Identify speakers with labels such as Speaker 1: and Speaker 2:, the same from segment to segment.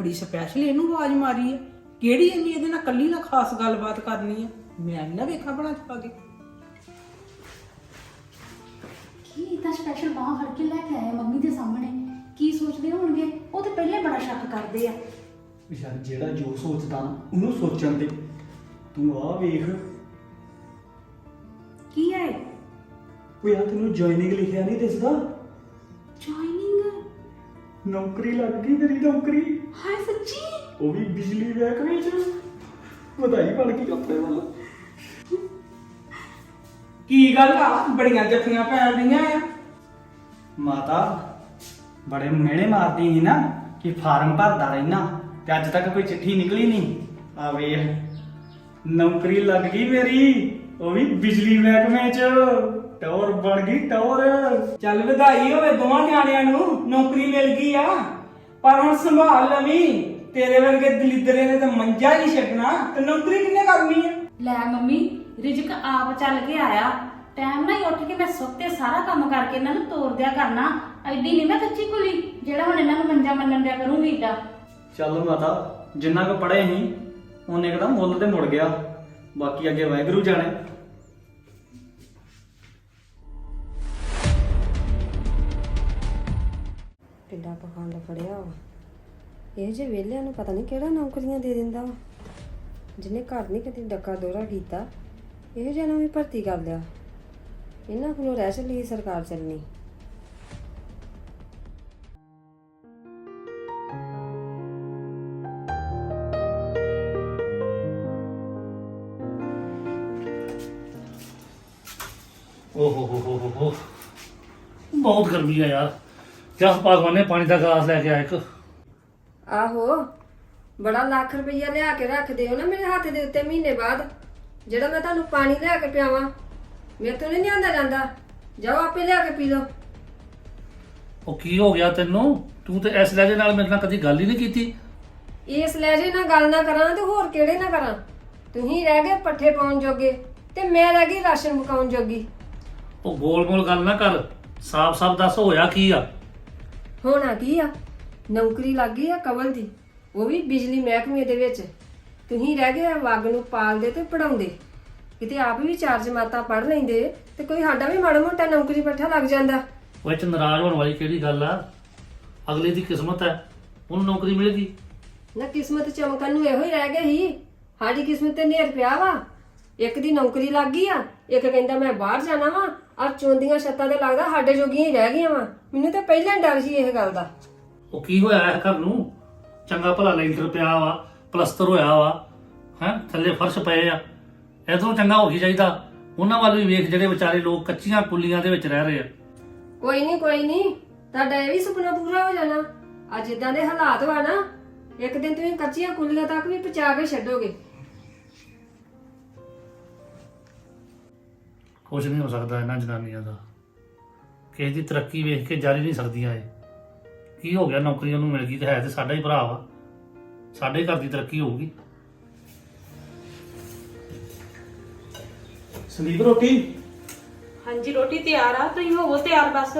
Speaker 1: बड़ी स्पैशल इनू आवाज मारी है ਕਿਹੜੀ ਇੰਨੀ ਇਹਦੇ ਨਾਲ ਕੱਲੀ ਨਾਲ ਖਾਸ ਗੱਲਬਾਤ ਕਰਨੀ ਹੈ ਮੈਂ ਵੀ ਨਾ ਵੇਖਾਂ ਬਣਾ ਚਾ ਕੇ
Speaker 2: ਕੀ ਇतना ਸਪੈਸ਼ਲ ਬਾਹ ਫੜ ਕੇ ਲੈ ਕੇ ਆਏ ਮੰਮੀ ਦੇ ਸਾਹਮਣੇ ਕੀ ਸੋਚਦੇ ਹੋਣਗੇ ਉਹ ਤੇ ਪਹਿਲੇ ਬੜਾ ਸ਼ੱਕ ਕਰਦੇ ਆ
Speaker 3: ਯਾਰ ਜਿਹੜਾ ਜੋ ਸੋਚਦਾ ਨਾ ਉਹਨੂੰ ਸੋਚਣ ਦੇ ਤੂੰ ਆ ਵੇਖ
Speaker 2: ਕੀ ਹੈ
Speaker 3: ਉਹ ਯਾਰ ਤੈਨੂੰ ਜੁਆਇਨਿੰਗ ਲਿਖਿਆ ਨਹੀਂ ਦਿਸਦਾ
Speaker 2: ਜੁਆਇਨਿੰਗ
Speaker 3: ਨੌਕਰੀ ਲੱਗ ਗਈ ਮੇਰੀ ਨੌਕਰੀ
Speaker 2: ਹਾਏ ਸੱਚੀ
Speaker 3: ਉਹ ਵੀ ਬਿਜਲੀ ਮਹਿਕਮੇ 'ਚ ਵਧਾਈ ਬਣ ਗਈ ਆਪਣੇ ਵੱਲ
Speaker 1: ਕੀ ਗੱਲ ਆ ਬੜੀਆਂ ਜੱਫੀਆਂ ਪੈਣ ਰਹੀਆਂ ਆ
Speaker 3: ਮਾਤਾ ਬੜੇ ਮਿਹਣੇ ਮਾਰਦੀ ਸੀ ਨਾ ਕਿ ਫਾਰਮ ਭਰਦਾ ਰਹਿਣਾ ਤੇ ਅੱਜ ਤੱਕ ਕੋਈ ਚਿੱਠੀ ਨਿਕਲੀ ਨਹੀਂ ਆ ਵੇਖ ਨੌਕਰੀ ਲੱਗ ਗਈ ਮੇਰੀ ਉਹ ਵੀ ਬਿਜਲੀ ਮਹਿਕਮੇ 'ਚ ਟੌਰ ਬਣ ਗਈ ਟੌਰ
Speaker 1: ਚੱਲ ਵਧਾਈ ਹੋਵੇ ਦੋਵਾਂ ਨਿਆਣਿਆਂ ਨੂੰ ਨੌਕਰੀ ਮਿਲ ਗਈ ਆ ਪਰ ਹੁਣ ਸੰਭਾਲ ਲਵੀਂ ਤੇਰੇ ਵਰਗੇ ਦਲਿੱਦਰੇ ਨੇ ਤਾਂ ਮੰਜਾ ਹੀ ਨਹੀਂ ਛੱਡਣਾ ਤੇ ਨੌਕਰੀ ਕਿੰਨੇ ਕਰਨੀ ਹੈ
Speaker 2: ਲੈ ਮੰਮੀ ਰਿਜਕ ਆਪ ਚੱਲ ਕੇ ਆਇਆ ਟਾਈਮ ਨਾਲ ਹੀ ਉੱਠ ਕੇ ਮੈਂ ਸੁੱਤੇ ਸਾਰਾ ਕੰਮ ਕਰਕੇ ਇਹਨਾਂ ਨੂੰ ਤੋੜ ਦਿਆ ਕਰਨਾ ਐਡੀ ਨਹੀਂ ਮੈਂ ਕੱਚੀ ਕੁਲੀ ਜਿਹੜਾ ਹੁਣ ਇਹਨਾਂ ਨੂੰ ਮੰਜਾ ਮੰਨਣ ਦਿਆ ਕਰੂੰਗੀ ਏਡਾ
Speaker 3: ਚੱਲ ਮਾਤਾ ਜਿੰਨਾ ਕੁ ਪੜ੍ਹੇ ਸੀ ਉਹਨੇ ਇੱਕਦਮ ਮੁੱਲ ਤੇ ਮੁੜ ਗਿਆ ਬਾਕੀ ਅੱਗੇ ਵਾਹਿਗੁਰੂ ਜਾਣੇ
Speaker 4: ਕਿੱਡਾ ਪਖੰਡ ਫੜਿਆ ਵਾ ਇਹ ਜੇ ਵਿਹਲਿਆਂ ਨੂੰ ਪਤਾ ਨਹੀਂ ਕਿਹੜਾ ਨੌਕਰੀਆਂ ਦੇ ਦਿੰਦਾ ਵਾ ਜਿਹਨੇ ਘਰ ਨਹੀਂ ਕਦੇ ਡੱਕਾ ਦੋਰਾ ਕੀਤਾ ਇਹ ਜਿਹਨਾਂ ਨੂੰ ਵੀ ਭਰਤੀ ਕਰ ਲਿਆ ਇਹਨਾਂ ਕੋਲੋਂ ਰਹਿ ਲਈ ਸਰਕਾਰ ਚੱਲਣੀ
Speaker 5: ओहो बहुत गर्मी है यार क्या भगवान ने पानी का गिलास लेके आया एक
Speaker 4: ਆਹੋ ਬੜਾ ਲੱਖ ਰੁਪਈਆ ਲਿਆ ਕੇ ਰੱਖ ਦਿਓ ਨਾ ਮੇਰੇ ਹੱਥ ਦੇ ਉੱਤੇ ਮਹੀਨੇ ਬਾਅਦ ਜਿਹੜਾ ਮੈਂ ਤੁਹਾਨੂੰ ਪਾਣੀ ਲਿਆ ਕੇ ਪਿਆਵਾਂ ਮੇਰੇ ਤੋਂ ਨਹੀਂ ਆਂਦਾ ਜਾਂਦਾ ਜਾਓ ਆਪੇ ਲਿਆ ਕੇ ਪੀ ਲਓ
Speaker 5: ਉਹ ਕੀ ਹੋ ਗਿਆ ਤੈਨੂੰ ਤੂੰ ਤੇ ਇਸ ਲਹਿਜੇ ਨਾਲ ਮੇਰੇ ਨਾਲ ਕਦੀ ਗੱਲ ਹੀ ਨਹੀਂ ਕੀਤੀ
Speaker 4: ਇਸ ਲਹਿਜੇ ਨਾਲ ਗੱਲ ਨਾ ਕਰਾਂ ਤੇ ਹੋਰ ਕਿਹੜੇ ਨਾ ਕਰਾਂ ਤੁਸੀਂ ਰਹਿ ਗਏ ਪੱਠੇ ਪਾਉਣ ਜੋਗੇ ਤੇ ਮੈਂ ਰਹਿ ਗਈ ਰਾਸ਼ਨ ਪਕਾਉਣ ਜੋਗੀ
Speaker 5: ਉਹ ਗੋਲ-ਮੋਲ ਗੱਲ ਨਾ ਕਰ ਸਾਫ਼-ਸਾਫ਼ ਦੱਸ ਹੋਇਆ ਕੀ ਆ
Speaker 4: ਹੋਣਾ ਕੀ ਆ ਨੌਕਰੀ ਲੱਗ ਗਈ ਆ ਕਵਲ ਦੀ ਉਹ ਵੀ ਬਿਜਲੀ ਮਹਿਕਮੇ ਦੇ ਵਿੱਚ ਤੁਸੀਂ ਰਹਿ ਗਏ ਵਗ ਨੂੰ ਪਾਲਦੇ ਤੇ ਪੜਾਉਂਦੇ ਕਿਤੇ ਆਪ ਵੀ ਚਾਰ ਜਮਾਤਾਂ ਪੜ ਲੈਂਦੇ ਤੇ ਕੋਈ ਸਾਡਾ ਵੀ ਮਾੜਾ ਮੋਟਾ ਨੌਕਰੀ ਪੱਠਾ ਲੱਗ ਜਾਂਦਾ
Speaker 5: ਉਹ ਇਹ 'ਚ ਨਾਰਾਜ਼ ਹੋਣ ਵਾਲੀ ਕਿਹੜੀ ਗੱਲ ਆ ਅਗਲੇ ਦੀ ਕਿਸਮਤ ਹੈ ਉਹਨੂੰ ਨੌਕਰੀ ਮਿਲੇਗੀ
Speaker 4: ਨਾ ਕਿਸਮਤ ਚਮਕਣ ਨੂੰ ਇਹੋ ਹੀ ਰਹਿ ਗਏ ਸੀ ਸਾਡੀ ਕਿਸਮਤ ਤੇ ਨੇਰ ਪਿਆ ਵਾ ਇੱਕ ਦੀ ਨੌਕਰੀ ਲੱਗ ਗਈ ਆ ਇੱਕ ਕਹਿੰਦਾ ਮੈਂ ਬਾਹਰ ਜਾਣਾ ਵਾ ਔਰ ਚੋਂਦੀਆਂ ਛੱਤਾਂ ਤੇ ਲੱਗਦਾ ਸਾਡੇ ਜੋਗੀਆਂ ਹੀ ਰਹਿ ਗਈਆਂ ਵਾ ਮੈਨੂੰ ਤਾਂ ਪਹਿਲਾਂ ਡਰ ਸੀ ਇਹ ਗੱਲ ਦਾ
Speaker 5: ਉਹ ਕੀ ਹੋਇਆ ਹੈ ਘਰ ਨੂੰ ਚੰਗਾ ਭਲਾ ਲੈਂਟਰ ਪਿਆ ਵਾ ਪਲਸਤਰ ਹੋਇਆ ਵਾ ਹੈ ਥੱਲੇ ਫਰਸ਼ ਪਏ ਆ ਇਧਰੋਂ ਚੰਗਾ ਹੋ ਗਈ ਚਾਹੀਦਾ ਉਹਨਾਂ ਵੱਲ ਵੀ ਵੇਖ ਜਿਹੜੇ ਵਿਚਾਰੇ ਲੋਕ ਕੱਚੀਆਂ ਕੁੱਲੀਆਂ ਦੇ ਵਿੱਚ ਰਹਿ ਰਹੇ ਆ
Speaker 4: ਕੋਈ ਨਹੀਂ ਤੁਹਾਡਾ ਇਹ ਵੀ ਸੁਪਨਾ ਪੂਰਾ ਹੋ ਜਾਣਾ ਅੱਜ ਇਦਾਂ ਦੇ ਹਾਲਾਤ ਵਾ ਨਾ ਇੱਕ ਦਿਨ ਤੁਸੀਂ ਕੱਚੀਆਂ ਕੁੱਲੀਆਂ ਤੱਕ ਵੀ ਪਹੁੰਚਾ ਕੇ ਛੱਡੋਗੇ
Speaker 5: ਕੁਝ ਨਹੀਂ ਹੋ ਸਕਦਾ ਇਹਨਾਂ ਜਨਾਨੀਆਂ ਦਾ ਕਿਸੇ ਦੀ ਤਰੱਕੀ ਵੇਖ ਕੇ ਜਾਰੀ ਨਹੀਂ ਸਕਦੀਆਂ ਇਹ ਕੀ ਹੋ ਗਿਆ ਨੌਕਰੀ ਉਹਨੂੰ ਮਿਲ ਗਈ ਤੇ ਹੈ ਤੇ ਸਾਡਾ ਹੀ ਭਰਾ ਵਾ ਸਾਡੇ ਘਰ ਦੀ ਤਰੱਕੀ ਹੋਊਗੀ
Speaker 3: ਸੰਦੀਪ ਰੋਟੀ
Speaker 2: ਹਾਂਜੀ ਰੋਟੀ ਤਿਆਰ ਆ ਤੁਸੀਂ ਹੋਵੋ ਤਿਆਰ ਬਸ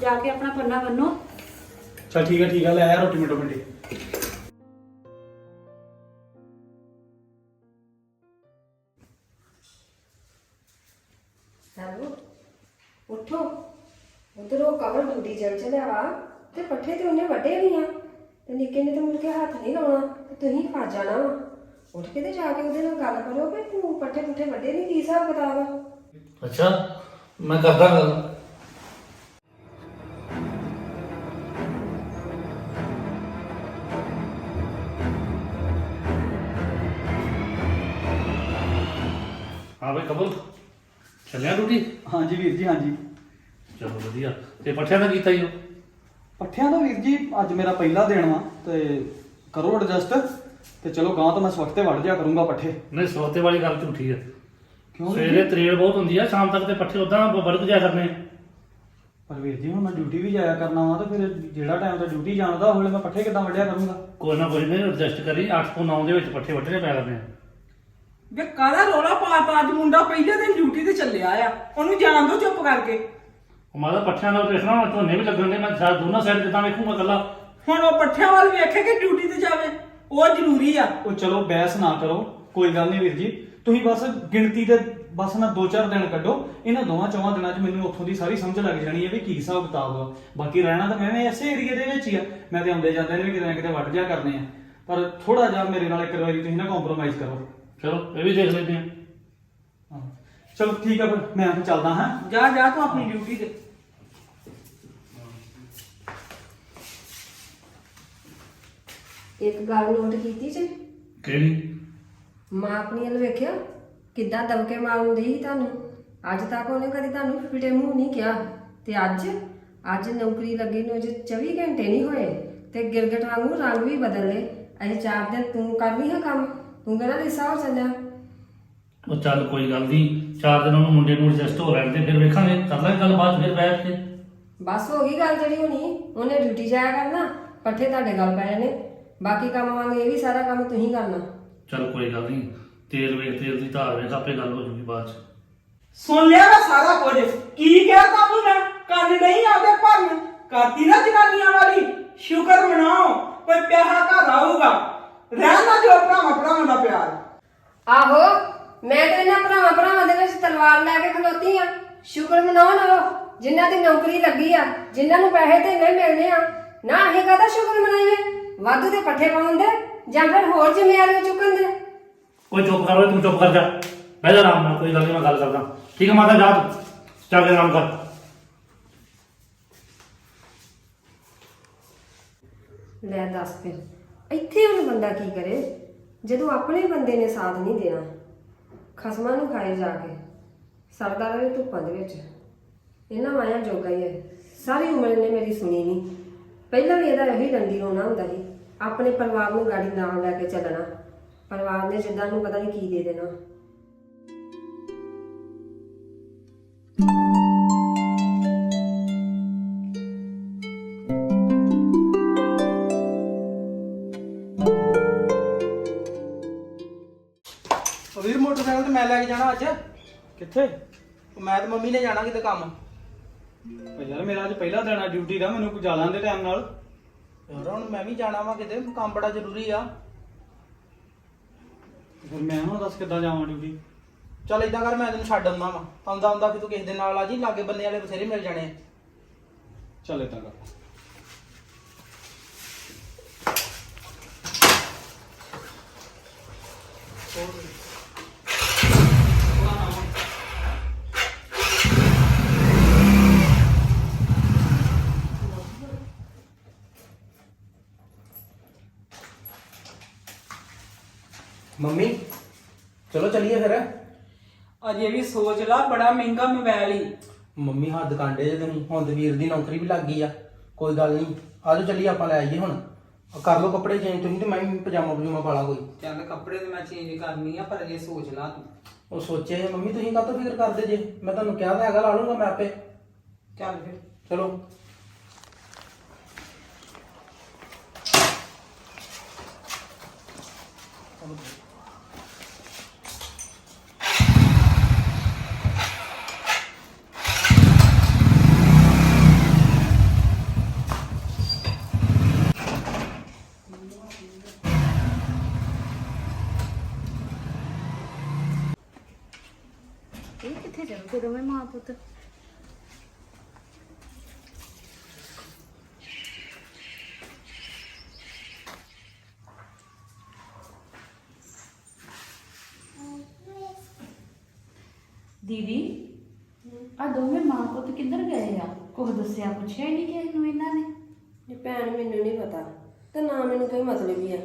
Speaker 2: ਜਾ ਕੇ ਆਪਣਾ ਪੰਨਾ ਬੰਨੋ
Speaker 3: ਚਲ ਠੀਕ ਹੈ ਲੈ ਆ ਰੋਟੀ ਮਿੰਟੋ ਮਿੰਟੀ
Speaker 4: ਹੈਲੋ ਉੱਠੋ ਉਧਰ ਉਹ ਕਵਰ ਡਿਊਟੀ ਚੱਲ ਚਲਿਆ ਵਾ ਤੇ ਪੱਠੇ ਤੇ ਉਹਨੇ ਵੱਡੇ ਨਹੀਂ ਆ ਤੇ ਨਿੱਕੇ ਨੇ ਤਾਂ ਮੁੜ ਕੇ ਹੱਥ ਨਹੀਂ ਲਾਉਣਾ ਤੇ ਤੁਸੀਂ ਫਸ ਜਾਣਾ ਵਾ ਉੱਠ ਕੇ ਤੇ ਜਾ ਕੇ ਉਹਦੇ ਨਾਲ ਗੱਲ ਕਰੋ ਕਿ ਤੂੰ ਪੱਠੇ ਪੁੱਠੇ ਵੱਡੇ ਨਹੀਂ ਕੀ ਹਿਸਾਬ ਕਿਤਾਬ ਆ
Speaker 5: ਅੱਛਾ ਮੈਂ ਕਰਦਾ ਗੱਲ ਹਾਂ ਬਈ ਕਬਲ ਚੱਲਿਆ ਡਿਊਟੀ
Speaker 3: ਹਾਂਜੀ ਵੀਰ ਜੀ ਹਾਂਜੀ
Speaker 5: ਚਲੋ ਵਧੀਆ ਤੇ ਪੱਠਿਆਂ ਦਾ ਕੀਤਾ ਹੀ
Speaker 3: ਪੱਠਿਆਂ ਦਾ ਵੀਰ ਜੀ ਅੱਜ ਮੇਰਾ ਪਹਿਲਾ ਦਿਨ ਵਾ ਤੇ ਕਰੋ ਐਡਜਸਟ ਤੇ ਚਲੋ ਗਾਂ ਤੋਂ ਮੈਂ ਸਵਖਤੇ ਵੜ ਜਾ ਕਰੂੰਗਾ ਪੱਠੇ
Speaker 5: ਨਹੀਂ ਸੋਤੇ ਵਾਲੀ ਗੱਲ ਝੂਠੀ ਹੈ
Speaker 3: ਕਿਉਂ
Speaker 5: ਸਵੇਰੇ ਤਰੇੜ ਬਹੁਤ ਹੁੰਦੀ ਆ ਸ਼ਾਮ ਤੱਕ ਤੇ ਪੱਠੇ ਉਦਾਂ ਵੜਕ ਜਾ ਕਰਨੇ
Speaker 3: ਪਰ ਵੀਰ ਜੀ ਹੁਣ ਮੈਂ ਡਿਊਟੀ ਵੀ ਜਾਇਆ ਕਰਨਾ ਵਾ ਤੇ ਫਿਰ ਜਿਹੜਾ ਟਾਈਮ ਤੇ ਡਿਊਟੀ ਜਾਣਦਾ ਉਹ ਵੇਲੇ ਮੈਂ ਪੱਠੇ ਕਿੱਦਾਂ ਵੱਢਿਆ ਕਰੂੰਗਾ
Speaker 5: ਕੋਈ ਨਾ ਕੋਈ ਨਹੀਂ ਐਡਜਸਟ ਕਰੀ 8 ਤੋਂ 9 ਦੇ ਵਿੱਚ ਪੱਠੇ ਵੱਢਣੇ ਪੈ ਕਰਨੇ ਆ
Speaker 1: ਵੇ ਕਾਹਦਾ ਰੋਲਾ ਪਾ ਅੱਜ ਮੁੰਡਾ ਪਹਿਲੇ ਦਿਨ ਡਿਊਟੀ ਤੇ ਚੱਲਿਆ ਆ ਉਹਨੂੰ ਜਾਣ ਦੋ ਚੁੱਪ ਕਰਕੇ
Speaker 5: ਉਹ ਮਾਦਾ ਪੱਠਿਆਂ ਨਾਲ ਦੇਖਣਾ ਝੋਨੇ ਵੀ ਲੱਗਣ ਦੇ ਮੈਂ ਦੋਨਾਂ ਸਾਈਡ ਜਿੱਦਾਂ ਵੇਖੂਗਾ ਕੱਲਾ
Speaker 1: ਹੁਣ ਉਹ ਪੱਠਿਆਂ ਵੱਲ ਵੇਖੇ ਕਿ ਡਿਊਟੀ ਤੇ ਜਾਵੇ, ਉਹ ਜ਼ਰੂਰੀ ਆ।
Speaker 3: ਉਹ ਚਲੋ ਬਹਿਸ ਨਾ ਕਰੋ, ਕੋਈ ਗੱਲ ਨਹੀਂ ਵੀਰ ਜੀ, ਤੁਸੀਂ ਬਸ ਗਿਣਤੀ ਦੇ ਬਸ ਨਾ 2-4 ਦਿਨ ਕੱਢੋ, ਇਹਨਾਂ ਦੋਵਾਂ ਚੌਵਾਂ ਦਿਨਾਂ 'ਚ ਮੈਨੂੰ ਉੱਥੋਂ ਦੀ ਸਾਰੀ ਸਮਝ ਲੱਗ ਜਾਣੀ ਹੈ ਵੀ ਕੀ ਹਿਸਾਬ ਕਿਤਾਬ ਆ। ਬਾਕੀ ਰਹਿਣਾ ਤਾਂ ਮੈਂ ਵੀ ਇਸੇ ਏਰੀਏ ਦੇ ਵਿੱਚ ਹੀ ਆ, ਮੈਂ ਤੇ ਆਉਂਦੇ ਜਾਂਦੇ ਨੇ ਵੀ ਕਿਤੇ ਨਾ ਕਿਤੇ ਵੱਢ ਜਾ ਕਰਨੇ ਆ, ਪਰ ਥੋੜਾ ਜਿਹਾ ਮੇਰੇ ਨਾਲ ਇੱਕ ਵਾਰੀ ਤੁਸੀਂ ਨਾ ਕੰਪਰੋਮਾਈਜ਼ ਕਰੋ।
Speaker 5: ਚਲੋ ਇਹ ਵੀ ਦੇਖ ਲੈਂਦੇ ਆ।
Speaker 3: ਹਾਂ, ਚਲੋ ਠੀਕ ਆ, ਫਿਰ ਮੈਂ ਹੁਣ ਚੱਲਦਾ ਹਾਂ।
Speaker 1: ਜਾ ਜਾ ਤੂੰ ਆਪਣੀ ਡਿਊਟੀ ਤੇ।
Speaker 4: ਇੱਕ ਗੱਲ ਨੋਟ ਕੀਤੀ ਜੇ?
Speaker 5: ਕਿਹੜੀ?
Speaker 4: ਮਾਂ ਆਪਣੀ ਵੱਲ ਵੇਖਿਆ ਕਿੱਦਾਂ ਦਬਕੇ ਮਾਰਨ ਦੀ ਤੁਹਾਨੂੰ। ਅੱਜ ਤੱਕ ਉਹਨੇ ਕਦੀ ਤੁਹਾਨੂੰ ਫਿਟੇ ਮੂੰਹ ਨਹੀਂ ਕਿਹਾ, ਤੇ ਅੱਜ ਨੌਕਰੀ ਲੱਗੀ ਨੂੰ ਅਜੇ 24 ਘੰਟੇ ਨਹੀਂ ਹੋਏ ਤੇ ਗਿਰਗਟ ਵਾਂਗੂ ਰੰਗ ਵੀ ਬਦਲ ਲਏ। ਅਜੇ 4 ਦਿਨ ਤੂੰ ਕਰ ਲਈ ਹੈ ਕੰਮ, ਤੂੰ ਕਿਹੜਾ ਲਿਸਾ ਹੋ ਚੱਲਿਆ।
Speaker 5: ਉਹ ਚੱਲ ਕੋਈ ਗੱਲ ਨਹੀਂ, 4 ਦਿਨ ਉਹਨੂੰ ਮੁੰਡੇ ਨੂੰ ਐਡਜਸਟ ਹੋ ਲੈਣ ਦੇ, ਫਿਰ ਵੇਖਾਂਗੇ, ਕਰ ਲਾਂਗੇ ਗੱਲ ਬਾਤ ਫਿਰ ਬੈਠ ਕੇ।
Speaker 4: ਬਸ ਹੋ ਗਈ ਗੱਲ ਜਿਹੜੀ ਹੋਣੀ। ਉਹਨੇ ਡਿਊਟੀ ਜਾਇਆ ਕਰਨਾ, ਪੱਠੇ ਤੁਹਾਡੇ ਗੱਲ ਪੈ ਜਾਣੇ, ਬਾਕੀ ਕੰਮ ਵਾਂਗ ਇਹ ਵੀ ਸਾਰਾ ਕੰਮ ਤੁਸੀਂ ਕਰਨਾ।
Speaker 5: ਚੱਲ ਕੋਈ ਗੱਲ ਨਹੀਂ, ਤੇਲ ਵੇਖ, ਤੇਲ ਦੀ ਧਾਰ ਵੇਖ, ਆਪੇ ਗੱਲ ਹੋ ਜੂਗੀ ਬਾਅਦ ਚ।
Speaker 1: ਸੁਣ ਲਿਆ ਮੈਂ ਸਾਰਾ ਕੁਝ, ਕੀ ਕਿਹਾ ਤੁਹਾਨੂੰ ਮੈਂ? ਕੰਨ ਨਹੀਂ ਆਉਂਦੇ ਭਰਨ, ਕਰਤੀ ਨਾ ਜਨਾਨੀਆਂ ਵਾਲੀ। ਸ਼ੁਕਰ ਮਨਾਓ ਕੋਈ ਪਿਆਹਾ ਘਰ ਆਊਗਾ, ਰਹਿਣਾ ਜੋ ਭਰਾਵਾਂ ਦਾ ਪਿਆਰ।
Speaker 4: ਆਹੋ, ਮੈਂ ਤੇ ਇਹਨਾਂ ਭਰਾਵਾਂ ਦੇ ਵਿੱਚ ਤਲਵਾਰ ਲੈ ਕੇ ਖਲੋਤੀ ਆ। ਸ਼ੁਕਰ ਮਨਾਓ ਨਾ ਜਿਨ੍ਹਾਂ ਦੀ ਨੌਕਰੀ ਲੱਗੀ ਆ, ਜਿਨ੍ਹਾਂ ਨੂੰ ਪੈਸੇ ਤੇ ਨਹੀਂ ਮਿਲਨੇ ਆ। ਨਾ ਅਸੀਂ ਕਾਹਦਾ ਸ਼ੁਕਰ ਮਨਾਈਏ? ਵਾਧੂ ਦੇ ਪੱਠੇ ਪਾਉਣ ਦੇ ਜਾਂ ਫਿਰ ਹੋਰ ਜ਼ਿੰਮੇਵਾਰੀਆਂ ਚੁੱਕਣ ਦੇ।
Speaker 5: ਕੋਈ ਚੁੱਪ ਕਰ ਓਏ, ਤੂੰ ਚੁੱਪ ਕਰ ਜਾ, ਬਹਿ ਜਾ ਆਰਾਮ ਨਾਲ, ਕੋਈ ਗੱਲ ਨਹੀਂ, ਮੈਂ ਗੱਲ ਕਰਦਾ। ਠੀਕ ਹੈ ਮਾਤਾ, ਜਾ ਤੂੰ ਚੱਲ ਕੇ ਆਰਾਮ ਕਰ।
Speaker 4: ਲੈ ਦੱਸ ਫਿਰ, ਇੱਥੇ ਹੁਣ ਬੰਦਾ ਕੀ ਕਰੇ ਜਦੋਂ ਆਪਣੇ ਬੰਦੇ ਨੇ ਸਾਥ ਨਹੀਂ ਦੇਣਾ। ਖਸਮਾਂ ਨੂੰ ਖਾਏ ਜਾ ਕੇ ਸਰਦਾ ਰਹੇ ਧੁੱਪਾਂ ਦੇ ਵਿੱਚ। ਇਹਨਾਂ ਮਾਇਆ ਜੋਗਾ ਹੀ ਹੈ, ਸਾਰੀ ਉਮਰ ਇਹਨੇ ਮੇਰੀ ਸੁਣੀ ਨਹੀਂ। ਪਹਿਲਾਂ ਵੀ ਇਹਦਾ ਇਹੀ ਡੰਡੀ ਰੋਣਾ ਹੁੰਦਾ ਸੀ, ਆਪਣੇ ਪਰਿਵਾਰ ਨੂੰ ਗਾੜੀ ਨਾਲ ਲੈ ਕੇ ਚੱਲਣਾ। ਪਰਿਵਾਰ ਨੇ ਜਿੱਦਾਂ ਨੂੰ ਪਤਾ ਨਹੀਂ ਕੀ ਦੇ ਦੇਣਾ।
Speaker 6: ਵੀਰ ਮੋਟਰਸਾਈਕਲ ਤੇ ਮੈਂ ਲੈ ਕੇ ਜਾਣਾ ਅੱਜ।
Speaker 3: ਕਿੱਥੇ?
Speaker 6: ਮੈਂ ਤੇ ਮੰਮੀ ਨੇ ਜਾਣਾ ਕਿਤੇ ਕੰਮ।
Speaker 3: ਯਾਰ ਮੇਰਾ ਅੱਜ ਪਹਿਲਾ ਦਿਨ ਆ ਡਿਊਟੀ ਦਾ, ਮੈਨੂੰ ਜਾ ਲੈਣ ਦੇ ਟਾਈਮ ਨਾਲ।
Speaker 6: ਯਾਰ ਹੁਣ ਮੈਂ ਵੀ ਜਾਣਾ ਵਾ ਕਿਤੇ, ਕੰਮ ਬੜਾ ਜ਼ਰੂਰੀ ਆ।
Speaker 3: ਫਿਰ ਮੈਂ ਹੁਣ ਦੱਸ ਕਿੱਦਾਂ ਜਾਵਾਂ ਡਿਊਟੀ?
Speaker 6: ਚੱਲ ਏਦਾਂ ਕਰ, ਮੈਂ ਤੈਨੂੰ ਛੱਡ ਆਉਂਦਾ ਵਾ, ਆਉਂਦਾ ਫਿਰ ਤੂੰ ਕਿਸੇ ਦੇ ਨਾਲ ਆ ਜੀ, ਲਾਗੇ ਬੰਨੇ ਵਾਲੇ ਬਥੇਰੇ ਮਿਲ ਜਾਣੇ ਆ।
Speaker 3: ਚੱਲ ਏਦਾਂ ਕਰ।
Speaker 6: ਮੰਮੀ ਚਲੋ ਚੱਲੀਏ ਫਿਰ।
Speaker 1: ਅਜੇ ਵੀ ਸੋਚ ਲਾ, ਬੜਾ ਮਹਿੰਗਾ ਮੋਬਾਈਲ ਹੀ।
Speaker 6: ਮੰਮੀ ਹੱਦ ਕਾਂਡੇ ਜੇ ਤੁਸੀਂ, ਹੁਣ ਤੇ ਵੀਰ ਦੀ ਨੌਕਰੀ ਵੀ ਲੱਗ ਗਈ ਆ। ਕੋਈ ਗੱਲ ਨਹੀਂ, ਆਜੋ ਚੱਲੀਏ ਆਪਾਂ ਲੈ ਆਈਏ ਹੁਣ। ਕਰ ਲਓ ਕੱਪੜੇ ਚੇਂਜ ਤੁਸੀਂ, ਤੇ ਮੈਂ ਵੀ ਪਜਾਮਾ ਪਾ ਲਾ ਕੋਈ।
Speaker 1: ਚੱਲ ਕੱਪੜੇ ਤੇ ਮੈਂ ਚੇਂਜ ਕਰਨੀ ਆ, ਪਰ ਅਜੇ ਸੋਚ ਲਾ ਤੂੰ।
Speaker 6: ਉਹ ਸੋਚਿਆ ਜੇ ਮੰਮੀ, ਤੁਸੀਂ ਕਾਹਤੋਂ ਫਿਕਰ ਕਰਦੇ ਜੇ? ਮੈਂ ਤੁਹਾਨੂੰ ਕਿਹਾ ਤਾਂ ਹੈਗਾ, ਲਾ ਲੂੰਗਾ ਮੈਂ ਆਪੇ।
Speaker 1: ਚੱਲ ਫਿਰ।
Speaker 6: ਚਲੋ
Speaker 2: ਇਹ ਕਿੱਥੇ ਜਾਣਗੇ ਦੋਵੇਂ ਮਾਂ ਪੁੱਤ? ਦੀਦੀ, ਆ ਦੋਵੇਂ ਮਾਂ ਪੁੱਤ ਕਿੱਧਰ ਗਏ ਆ? ਕੁਝ ਦੱਸਿਆ ਪੁੱਛਿਆ ਹੀ ਨਹੀਂ ਕਿਸੇ ਨੂੰ ਇਹਨਾਂ ਨੇ।
Speaker 4: ਇਹ ਭੈਣ ਮੈਨੂੰ ਨਹੀਂ ਪਤਾ, ਤੇ ਨਾ ਮੈਨੂੰ ਕੋਈ ਮਤਲਬ ਹੀ ਆ।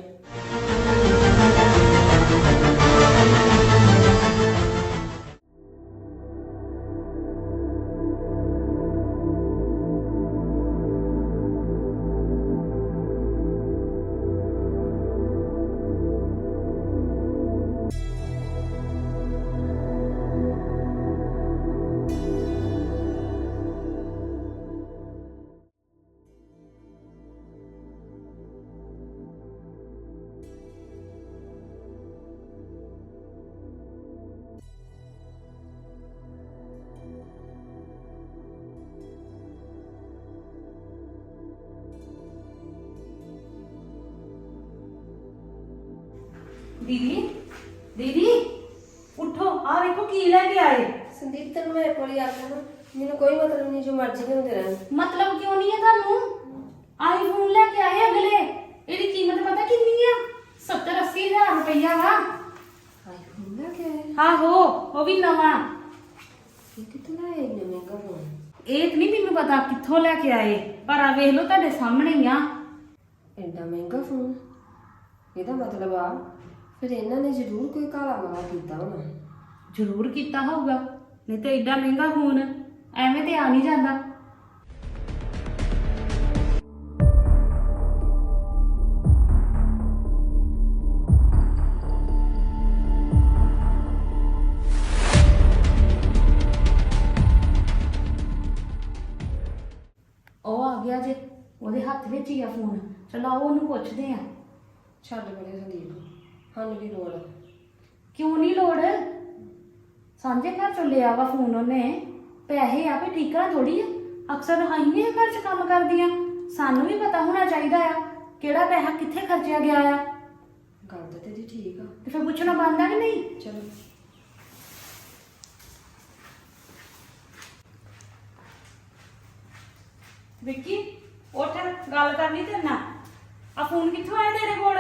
Speaker 2: ਦੀਦੀ ਦੀਦੀ ਉਠੋ, ਆ ਵੇਖੋ ਕੀ ਲੈ ਕੇ ਆਏ।
Speaker 4: ਸੰਦੀਪ ਤੈਨੂੰ ਮੇਰੇ ਕੋਲ ਹੀ ਆ ਗਿਆ ਨਾ, ਮੈਨੂੰ ਕੋਈ ਮਤਲਬ ਨਹੀਂ, ਜੋ ਮਰਜ਼ੀ ਹੁੰਦੇ ਰਹਿਣ।
Speaker 2: ਮਤਲਬ ਕਿਉਂ ਨਹੀਂ ਹੈ ਤੁਹਾਨੂੰ? ਆਈਫੋਨ ਲੈ ਕੇ ਆਏ ਅਗਲੇ, ਇਹਦੀ ਕੀਮਤ ਪਤਾ ਕਿੰਨੀ ਆ? 70-80 ਹਜ਼ਾਰ ਰੁਪਈਆ ਵਾ।
Speaker 4: ਆਈਫੋਨ ਲੈ ਕੇ ਆਏ?
Speaker 2: ਆਹੋ, ਉਹ ਵੀ ਨਵਾਂ।
Speaker 4: ਇਹ ਕਿੱਥੋਂ ਲਾਇਆ ਇੰਨਾ ਮਹਿੰਗਾ ਫੋਨ?
Speaker 2: ਇਹ ਤਾਂ ਨਹੀਂ ਮੈਨੂੰ ਪਤਾ ਕਿੱਥੋਂ ਲੈ ਕੇ ਆਏ, ਪਰ ਆ ਵੇਖ ਲਓ ਤੁਹਾਡੇ ਸਾਹਮਣੇ ਹੀ ਆ।
Speaker 4: ਐਡਾ ਮਹਿੰਗਾ ਫੋਨ? ਇਹਦਾ ਮਤਲਬ ਆ ਫਿਰ ਇਹਨਾਂ ਨੇ ਜ਼ਰੂਰ ਕੋਈ ਕਾਲਾ ਮਾਲਾ ਕੀਤਾ ਹੋਣਾ।
Speaker 2: ਜ਼ਰੂਰ ਕੀਤਾ ਹੋਊਗਾ, ਨਹੀਂ ਤੇ ਐਡਾ ਮਹਿੰਗਾ ਫੋਨ ਐਵੇਂ ਤੇ ਆ ਨਹੀਂ ਜਾਂਦਾ। ਉਹ ਆ ਗਿਆ ਜੇ, ਉਹਦੇ ਹੱਥ ਵਿੱਚ ਹੀ ਆ ਫੋਨ। ਚਲੋ ਆਓ ਉਹਨੂੰ ਪੁੱਛਦੇ ਆ।
Speaker 4: ਛੱਡ ਬੜੇ ਸੰਦੀਪ, ਸਾਨੂੰ ਕੀ ਲੋੜ ਆ?
Speaker 2: ਕਿਉਂ ਨਹੀਂ ਲੋੜ? ਸਾਂਝੇ ਘਰ ਚੋਂ ਲਿਆ ਵਾ ਫੋਨ ਉਹਨੇ, ਪੈਸੇ ਆ ਵੀ ਠੀਕਾ ਥੋੜੀ ਆ। ਅਕਸਰ ਅਸੀਂ ਇਹ ਘਰ 'ਚ ਕੰਮ ਕਰਦੀਆਂ, ਸਾਨੂੰ ਵੀ ਪਤਾ ਹੋਣਾ ਚਾਹੀਦਾ ਆ ਕਿਹੜਾ ਪੈਸਾ ਕਿੱਥੇ ਖਰਚਿਆ ਗਿਆ ਆ।
Speaker 4: ਗੱਲ ਤਾਂ ਤੇਰੀ ਠੀਕ ਆ,
Speaker 2: ਤੇ ਫਿਰ ਪੁੱਛਣਾ ਬਣਦਾ ਕਿ ਨਹੀਂ?
Speaker 4: ਚਲੋ।
Speaker 2: ਵਿੱਕੀ ਉੱਠ, ਗੱਲ ਕਰਨੀ ਤੇਰੇ ਨਾਲ। ਆ ਫੋਨ ਕਿੱਥੋਂ ਆਇਆ ਤੇਰੇ ਕੋਲ?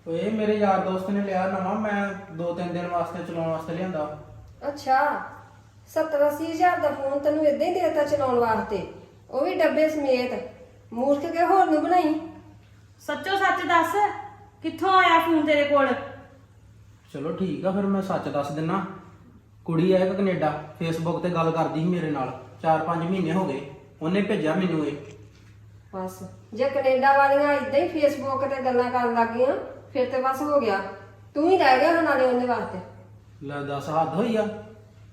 Speaker 6: ਓਏ ਮੇਰੇ ਯਾਰ ਦੋਸਤ ਨੇ ਲਿਆ ਨਵਾਂ, ਮੈਂ 2-3 ਦਿਨ ਵਾਸਤੇ ਚਲਾਉਣ ਵਾਸਤੇ ਲਿਆਂਦਾ।
Speaker 4: ਅੱਛਾ, 70-80 ਹਜ਼ਾਰ ਦਾ ਫੋਨ ਤੈਨੂੰ ਇਦਾਂ ਹੀ ਦੇਤਾ ਚਲਾਉਣ ਵਾਸਤੇ, ਉਹ ਵੀ ਡੱਬੇ ਸਮੇਤ। ਮੂਰਖ ਕੇ ਹੋਰ ਨੂੰ ਬਣਾਈ।
Speaker 2: ਸੱਚੋ ਸੱਚ ਦੱਸ, ਕਿੱਥੋਂ ਆਇਆ ਫੋਨ ਤੇਰੇ ਕੋਲ?
Speaker 6: ਚਲੋ ਠੀਕ ਆ, ਫਿਰ ਮੈਂ ਸੱਚ ਦੱਸ ਦਿੰਨਾ। ਕੁੜੀ ਆ ਇੱਕ ਕੈਨੇਡਾ, ਫੇਸਬੁੱਕ ਤੇ ਗੱਲ ਕਰਦੀ ਸੀ ਮੇਰੇ ਨਾਲ, 4-5 ਮਹੀਨੇ ਹੋ ਗਏ, ਉਹਨੇ ਭੇਜਿਆ ਮੈਨੂੰ ਇਹ।
Speaker 4: ਬਸ ਜੇ ਕੈਨੇਡਾ ਵਾਲੀਆਂ ਇਦਾਂ ਹੀ ਫੇਸਬੁੱਕ ਤੇ ਗੱਲਾਂ ਕਰਨ ਲੱਗ ਗਈਆਂ ਫਿਰ ਤੇ ਬਸ ਹੋ ਗਿਆ, ਤੂੰ ਹੀ ਰਹਿ ਗਿਆ ਨਾਲੇ ਉਹਦੇ ਵਾਸਤੇ।
Speaker 6: ਲੈ ਦੱਸ, ਹੱਦ ਹੋਈ ਆ।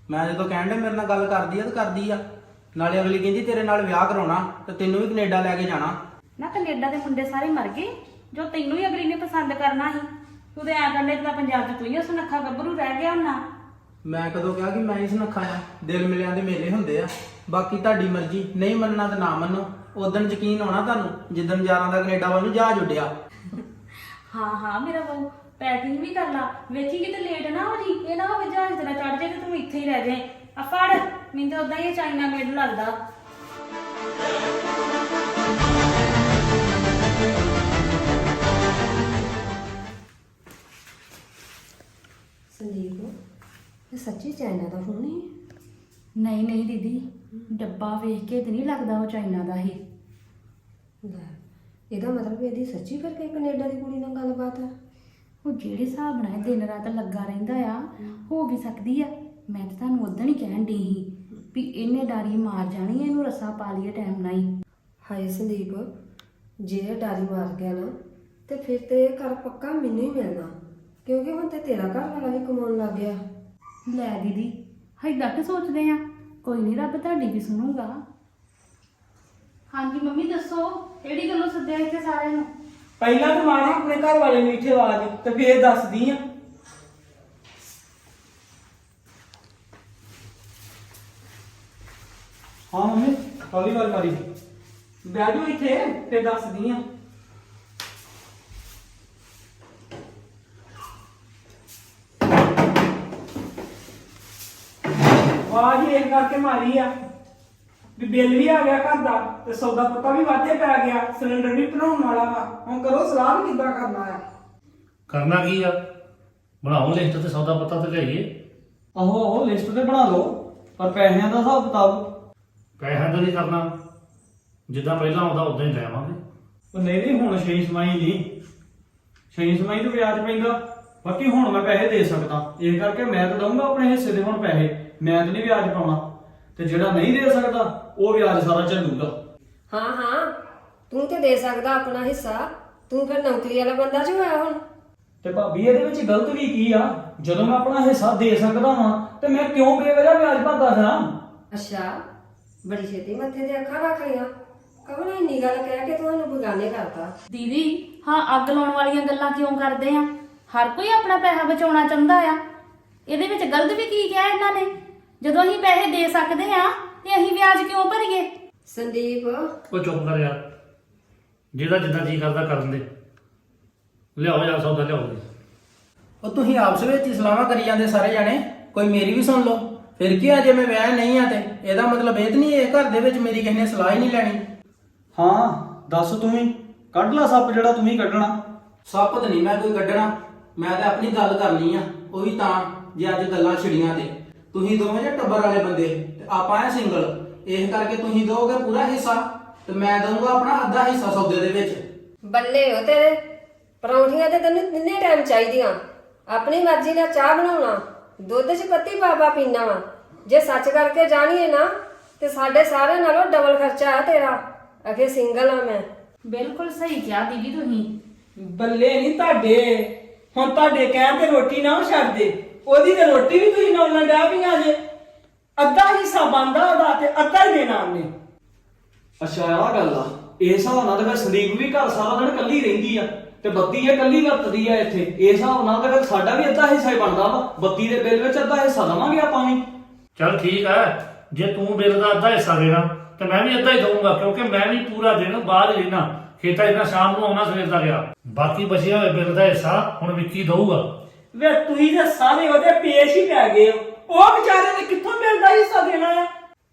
Speaker 6: ਮੈਂ ਜਦੋਂ ਕਹਿਣ ਦੇ ਮੇਰੇ ਨਾਲ ਗੱਲ ਕਰਦੀ ਆ ਤਾਂ ਕਰਦੀ ਆ, ਨਾਲੇ ਅਗਲੀ ਕਹਿੰਦੀ ਤੇਰੇ ਨਾਲ ਵਿਆਹ ਕਰਾਉਣਾ ਤੇ ਤੈਨੂੰ ਵੀ ਕੈਨੇਡਾ ਲੈ ਕੇ ਜਾਣਾ।
Speaker 2: ਨਾ ਕੈਨੇਡਾ ਦੇ ਮੁੰਡੇ ਸਾਰੇ ਮਰ ਗਏ, ਜੋ ਤੈਨੂੰ ਹੀ ਅਗਲੀ ਨੇ ਪਸੰਦ ਕਰਨਾ ਸੀ। ਤੂੰ ਤੇ ਐ ਕਰਨੇ ਜਿੱਦਾਂ ਪੰਜਾਬ 'ਚ ਤੂੰ ਹੀ ਸੁਨੱਖਾ ਗੱਭਰੂ ਰਹਿ ਗਿਆ ਹੁੰਨਾ।
Speaker 6: ਮੈਂ ਕਦੋਂ ਕਿਹਾ ਕਿ ਮੈਂ ਹੀ ਸੁਨੱਖਾ ਆ? ਦਿਲ ਮਿਲਿਆਂ ਦੇ ਮੇਲੇ ਹੁੰਦੇ ਆ, ਬਾਕੀ ਤੁਹਾਡੀ ਮਰਜ਼ੀ, ਨਹੀਂ ਮੰਨਣਾ ਤਾਂ ਨਾ ਮੰਨੋ। ਉਦਣ ਯਕੀਨ ਆਉਣਾ ਤੁਹਾਨੂੰ ਜਿੱਦਣ ਯਾਰਾਂ ਦਾ ਕੈਨੇਡਾ ਵੱਲ ਨੂੰ ਜਹਾਜ਼ ਉੱਡਿਆ।
Speaker 2: ਹਾਂ ਹਾਂ ਮੇਰਾ ਬਹੁ, ਪੈਕਿੰਗ ਵੀ ਕਰ ਲਾ, ਵੇਖੀ ਕਿਤੇ ਲੇਟ ਨਾ ਹੋ ਜੀ। ਇਹ ਨਾ ਹੋਵੇ ਜਹਾਜ਼ ਤੇ ਨਾ ਚੜ ਜਾਏ ਤੇ ਤੂੰ ਇੱਥੇ ਹੀ ਰਹਿ ਜਾਏ। ਆ ਫੜ, ਮੈਨੂੰ ਤਾਂ ਉਦਾਂ ਹੀ ਇਹ ਚਾਈਨਾ ਮੇਡ ਲੱਗਦਾ।
Speaker 4: ਸੰਦੀਪ, ਇਹ ਸੱਚੀ ਚਾਈਨਾ ਦਾ ਫੋਨ ਹੀ?
Speaker 2: ਨਹੀਂ ਨਹੀਂ ਦੀਦੀ, ਡੱਬਾ ਵੇਖ ਕੇ ਤੇ ਨਹੀਂ ਲੱਗਦਾ ਉਹ ਚਾਈਨਾ ਦਾ ਹੀ।
Speaker 4: ਲੈ, ਇਹਦਾ ਮਤਲਬ ਇਹਦੀ ਸੱਚੀ ਫਿਰ ਕੋਈ ਕੈਨੇਡਾ ਦੀ ਕੁੜੀ ਨਾਲ ਗੱਲਬਾਤ ਆ?
Speaker 2: ਉਹ ਜਿਹੜੇ ਹਿਸਾਬ ਨਾਲ ਇਹ ਦਿਨ ਰਾਤ ਲੱਗਾ ਰਹਿੰਦਾ ਆ, ਹੋ ਵੀ ਸਕਦੀ ਆ। ਮੈਂ ਤਾਂ ਤੁਹਾਨੂੰ ਉਦੋਂ ਹੀ ਕਹਿਣ ਡਈ ਸੀ ਵੀ ਇਹਨੇ ਡਾਰੀ ਮਾਰ ਜਾਣੀ, ਇਹਨੂੰ ਰੱਸਾ ਪਾ ਲਈਏ ਟਾਈਮ ਨਾਲ ਹੀ।
Speaker 4: ਹਾਏ ਸੰਦੀਪ, ਜੇ ਇਹ ਡਾਰੀ ਮਾਰ ਗਿਆ ਨਾ ਤੇ ਫਿਰ ਤੇ ਇਹ ਘਰ ਪੱਕਾ ਮੈਨੂੰ ਹੀ ਮਿਲਣਾ, ਕਿਉਂਕਿ ਹੁਣ ਤੇ ਤੇਰਾ ਘਰ ਵਾਲਾ ਵੀ ਕਮਾਉਣ ਲੱਗ ਗਿਆ।
Speaker 2: ਲੈ ਦੀਦੀ, ਏਦਾਂ ਕਿ ਸੋਚਦੇ ਆ? ਕੋਈ ਨਹੀਂ, ਰੱਬ ਤੁਹਾਡੀ ਵੀ ਸੁਣੂਗਾ। ਹਾਂਜੀ ਮੰਮੀ ਦੱਸੋ, ਕਿਹੜੀ ਗੱਲੋਂ ਸੱਦਿਆ ਇੱਥੇ ਸਾਰਿਆਂ ਨੂੰ?
Speaker 1: ਪਹਿਲਾਂ ਤਾਂ ਮਾਰਾਂ ਆਪਣੇ ਘਰ ਵਾਲੇ ਨੂੰ ਇੱਥੇ ਆਵਾਜ਼ ਤੇ ਫੇਰ ਦੱਸਦੀ ਆ।
Speaker 3: ਹਾਂ ਮੰਮੀ, ਹੌਲੀ ਗੱਲ ਕਰੀ।
Speaker 1: ਬਹਿ ਜਾਓ ਇੱਥੇ ਫੇਰ ਦੱਸਦੀ ਆ। ਆਵਾਜ਼ ਇਹ ਕਰਕੇ ਮਾਰੀ ਆ ਵੀ ਬਿੱਲ ਵੀ ਆ ਗਿਆ ਘਰ ਦਾ ਤੇ ਸੌਦਾ ਪੱਤਾ ਵੀ ਵਾਧੇ ਪੈ ਗਿਆ, ਸਿਲੰਡਰ ਵੀ ਭਰਾਉਣ ਵਾਲਾ ਵਾ। ਹੁਣ ਕਰੋ ਸਲਾਹ ਵੀ ਕਿੱਦਾਂ ਕਰਨਾ ਆ।
Speaker 5: ਕਰਨਾ ਕੀ ਆ? ਬਣਾਓ ਲਿਸਟ ਤੇ ਸੌਦਾ ਪੱਤਾ ਤੇ ਲਿਆਈਏ।
Speaker 3: ਆਹੋ ਲਿਸਟ ਤੇ ਬਣਾ ਲਓ, ਪਰ ਪੈਸਿਆਂ ਦਾ ਹਿਸਾਬ ਕਿਤਾਬ।
Speaker 5: ਪੈਸਿਆਂ ਦਾ ਨਹੀਂ ਕਰਨਾ, ਜਿੱਦਾਂ ਪਹਿਲਾਂ ਆਉਂਦਾ ਉਦਾਂ ਹੀ ਲੈ ਆਵਾਂਗੇ।
Speaker 3: ਉਹ ਨਹੀਂ ਹੁਣ 6 ਸਮਾਈ ਨਹੀਂ, 6 ਸਮਾਈ ਤੇ ਵਿਆਜ ਪੈਂਦਾ। ਬਾਕੀ ਹੁਣ ਮੈਂ ਪੈਸੇ ਦੇ ਸਕਦਾ, ਇਹ ਕਰਕੇ ਮੈਂ ਤਾਂ ਦਊਂਗਾ ਆਪਣੇ ਹਿੱਸੇ ਦੇ ਹੁਣ ਪੈਸੇ। ਮੈਂ ਤਾਂ ਨਹੀਂ ਵਿਆਜ ਪਾਉਣਾ, ਤੇ ਜਿਹੜਾ ਨਹੀਂ ਦੇ ਸਕਦਾ ਉਹ ਵਿਆਜ ਸਾਰਾ ਝੱਲੂਗਾ।
Speaker 4: ਹਾਂ ਹਾਂ, ਤੂੰ ਤੇ ਦੇ ਸਕਦਾ ਆਪਣਾ ਹਿੱਸਾ, ਤੂੰ ਫਿਰ ਨੌਕਰੀ ਵਾਲਾ ਬੰਦਾ ਜੋ ਹੋਇਆ ਹੁਣ।
Speaker 3: ਤੇ ਭਾਬੀ ਇਹਦੇ ਵਿੱਚ ਗਲਤ ਵੀ ਕੀ ਆ? ਜਦੋਂ ਮੈਂ ਆਪਣਾ ਹਿੱਸਾ ਦੇ ਸਕਦਾ ਵਾਂ ਤੇ ਮੈਂ ਕਿਉਂ ਬੇਵਜ੍ਹਾ ਵਿਆਜ ਭਰਦਾ ਫਿਰਾਂ?
Speaker 4: ਅੱਛਾ, ਬੜੀ ਛੇਤੀ ਮੱਥੇ ਤੇ ਅੱਖਾਂ ਰੱਖ ਲਈਆਂ। ਕਵਲ ਇੰਨੀ ਗੱਲ ਕਹਿ ਕੇ ਤੁਹਾਨੂੰ ਬੇਗਾਨੇ ਕਰਤਾ।
Speaker 2: ਦੀਦੀ ਹਾਂ, ਅੱਗ ਲਾਉਣ ਵਾਲੀਆਂ ਗੱਲਾਂ ਕਿਉਂ ਕਰਦੇ ਆ? ਹਰ ਕੋਈ ਆਪਣਾ ਪੈਸਾ ਬਚਾਉਣਾ ਚਾਹੁੰਦਾ ਆ। ਇਹਦੇ ਵਿੱਚ ਗਲਤ ਵੀ ਕੀ ਕਿਹਾ ਇਹਨਾਂ ਨੇ? ਜਦੋਂ ਅਸੀਂ ਪੈਸੇ ਦੇ ਸਕਦੇ ਆ ਤੇ ਅਸੀਂ ਵਿਆਜ ਕਿਉਂ ਭਰੀਏ?
Speaker 4: ਸੰਦੀਪ,
Speaker 5: ਉਹ ਚੁੱਪ ਕਰ ਯਾਰ, ਜਿਹਦਾ ਜਿੱਦਾਂ ਜੀ ਕਰਦਾ ਕਰਨ ਦੇ। ਲਿਆਓ ਯਾਰ ਸੌਦਾ ਲਿਆਓ ਜੀ।
Speaker 6: ਉਹ ਤੁਸੀਂ ਆਪਸ ਵਿੱਚ ਹੀ ਸਲਾਹਾਂ ਕਰੀ ਜਾਂਦੇ ਸਾਰੇ ਜਾਣੇ, ਕੋਈ ਮੇਰੀ ਵੀ ਸੁਣ ਲਓ। ਫਿਰ ਕੀ ਆ ਜੇ ਮੈਂ ਵਿਆਹ ਨਹੀਂ ਆ ਤੇ ਇਹਦਾ ਮਤਲਬ ਇਹ ਤਾਂ ਨਹੀਂ ਇਹ ਘਰ ਦੇ ਵਿੱਚ ਮੇਰੀ ਕਿਸੇ ਨੇ ਸਲਾਹ ਹੀ ਨਹੀਂ ਲੈਣੀ।
Speaker 3: ਹਾਂ ਦੱਸ ਤੂੰ ਹੀ ਕੱਢ ਲਾ ਸੱਪ ਜਿਹੜਾ ਤੂੰ ਹੀ ਕੱਢਣਾ।
Speaker 6: ਸੱਪ ਤਾਂ ਨਹੀਂ ਮੈਂ ਕੋਈ ਕੱਢਣਾ, ਮੈਂ ਤਾਂ ਆਪਣੀ ਗੱਲ ਕਰਨੀ ਆ, ਉਹ ਵੀ ਤਾਂ ਜੇ ਅੱਜ ਗੱਲਾਂ ਛਿੜੀਆਂ ਤੇ ਤੁਸੀਂ ਦੋਵੇਂ ਜੇ ਟੱਬਰ ਵਾਲੇ ਬੰਦੇ ਤੇ ਆਪਾਂ ਆ ਸਿੰਗਲ, ਇਸ ਕਰਕੇ ਤੁਸੀਂ ਦੋਗੇ ਪੂਰਾ ਹਿੱਸਾ ਤੇ ਮੈਂ ਦਊਂਗਾ ਆਪਣਾ ਅੱਧਾ ਹਿੱਸਾ ਸੌਦੇ ਦੇ ਵਿੱਚ।
Speaker 4: ਬੱਲੇ ਹੋ ਤੇਰੇ, ਪਰੌਂਠੀਆਂ ਤੇ ਤੈਨੂੰ ਕਿੰਨੇ ਟਾਈਮ ਚਾਹੀਦੀਆਂ, ਆਪਣੀ ਮਰਜ਼ੀ ਨਾਲ ਚਾਹ ਬਣਾਉਣਾ, ਦੁੱਧ 'ਚ ਪੱਤੀ ਪਾ ਪੀਣਾ ਵਾ। ਜੇ ਸੱਚ ਕਰਕੇ ਜਾਣੀਏ ਨਾ ਤੇ ਸਾਡੇ ਸਾਰੇ ਨਾਲੋਂ ਡਬਲ ਖਰਚਾ ਆ ਤੇਰਾ। ਅਖੇ ਸਿੰਗਲ ਆ ਮੈਂ।
Speaker 2: ਬਿਲਕੁਲ ਸਹੀ ਕਿਹਾ ਦੀਦੀ ਤੁਸੀਂ।
Speaker 1: ਬੱਲੇ ਨਹੀਂ ਤੁਹਾਡੇ, ਹੁਣ ਤੁਹਾਡੇ ਕਹਿਣ ਤੇ ਰੋਟੀ ਨਾ ਛੱਡ ਦੇ, ਉਹਦੀ ਤੇ ਰੋਟੀ ਵੀ ਤੁਸੀਂ ਨੌਲਣ ਡਿਆ ਪਈਆਂ ਜੇ। ਅੱਧਾ ਹਿੱਸਾ ਬਣਦਾ ਉਹਦਾ ਤੇ ਅੱਧਾ ਹੀ ਦੇਣਾ ਉਹਨੇ।
Speaker 3: ਅੱਛਾ ਆਹ ਗੱਲ ਆ, ਇਸ ਹਿਸਾਬ ਨਾਲ ਤੇ ਫਿਰ ਸੰਦੀਪ ਵੀ ਘਰ ਸਾਰਾ ਦਿਨ ਇਕੱਲੀ ਰਹਿੰਦੀ ਆ ਤੇ ਬੱਤੀ ਇਹ ਇਕੱਲੀ ਵਰਤਦੀ ਆ ਇੱਥੇ। ਇਸ ਹਿਸਾਬ ਨਾਲ ਤੇ ਫਿਰ ਸਾਡਾ ਵੀ ਅੱਧਾ ਹਿੱਸਾ ਹੀ ਬਣਦਾ ਵਾ, ਬੱਤੀ ਦੇ ਬਿੱਲ ਵਿੱਚ ਅੱਧਾ ਹਿੱਸਾ ਦੇਵਾਂਗੇ ਆਪਾਂ ਵੀ।
Speaker 5: ਚੱਲ ਠੀਕ ਹੈ, ਜੇ ਤੂੰ ਬਿੱਲ ਦਾ ਅੱਧਾ ਹਿੱਸਾ ਦੇਣਾ ਤੇ ਮੈਂ ਵੀ ਅੱਧਾ ਹੀ ਦਊਂਗਾ, ਕਿਉਂਕਿ ਮੈਂ ਵੀ ਪੂਰਾ ਦਿਨ ਬਾਹਰ ਹੀ ਰਹਿਣਾ, ਖੇਤਾਂ 'ਚ ਸ਼ਾਮ ਨੂੰ ਆਉਣਾ ਸਵੇਰ ਦਾ ਗਿਆ। ਬਾਕੀ ਬਚਿਆ ਹੋਇਆ ਬਿੱਲ ਦਾ ਹਿੱਸਾ ਹੁਣ ਵਿੱਕੀ ਦਊਗਾ।
Speaker 1: ਵੇ ਤੁਸੀਂ ਤੇ ਸਾਰੇ ਉਹਦੇ ਪੇਸ਼ ਹੀ ਪੈ ਗਏ ਹੋ, ਉਹ ਵਿਚਾਰੇ ਨੇ ਕਿੱਥੋਂ ਮਿਲਦਾ ਹਿੱਸਾ ਦੇਣਾ ਆ।